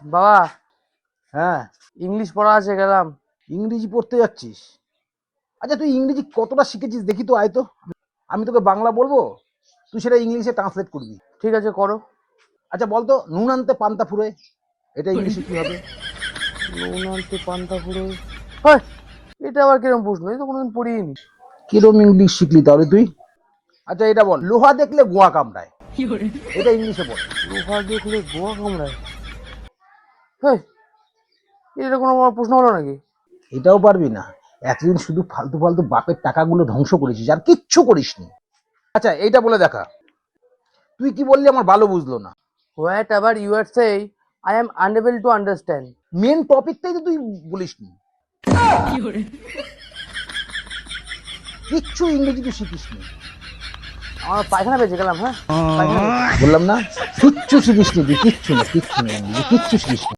বাবা, হ্যাঁ, ইংলিশ পড়া আছে, গেলাম। ইংরেজি পড়তে যাচ্ছিস? আচ্ছা, তুই ইংরেজি কতটা শিখেছিস দেখি তো, আয় তো। আমি তোকে বাংলা বলবো, তুই সেটা ইংলিশে ট্রান্সলেট করবি। ঠিক আছে, করো। আচ্ছা বলতো, নুন আনতে পান্তা ফুরোয়, এটা ইংলিশে কি হবে? নুন আনতে পান্তা ফুরোয়। হয়, এটা আবার কিরকম প্রশ্ন? এই তো কোনোদিন পড়িনি। কিরম ইংলিশ শিখলি তাহলে তুই? আচ্ছা এটা বল, লোহা দেখলে গোয়া কামড়ায়, এটা ইংলিশে বল। লোহা দেখলে গোয়া কামড়ায়। হ্যাঁ, এটা কোনো আমার প্রশ্ন হলো নাকি? এটাও পারবি না? এতদিন শুধু ফালতু ফালতু বাপের টাকাগুলো ধ্বংস করেছিস, আর কিচ্ছু করিসনি। আচ্ছা এইটা বলে দেখা। তুই কি বললি আমার ভালো বুঝলো না। হোয়াট এভার ইউ আর সেই, I am unable to understand. Main টপিকটাই তো তুই বলিসনি, কিচ্ছু ইংরেজি তুই শিখিসনি। আমার পায়খানা পেয়েছে, গেলাম। হ্যাঁ, পায়খানা পেয়েছে। বললাম না, কিচ্ছু শিখিসনি তুই, কিচ্ছু না, কিচ্ছু না, ইংরেজি কিচ্ছু শিখিসনি।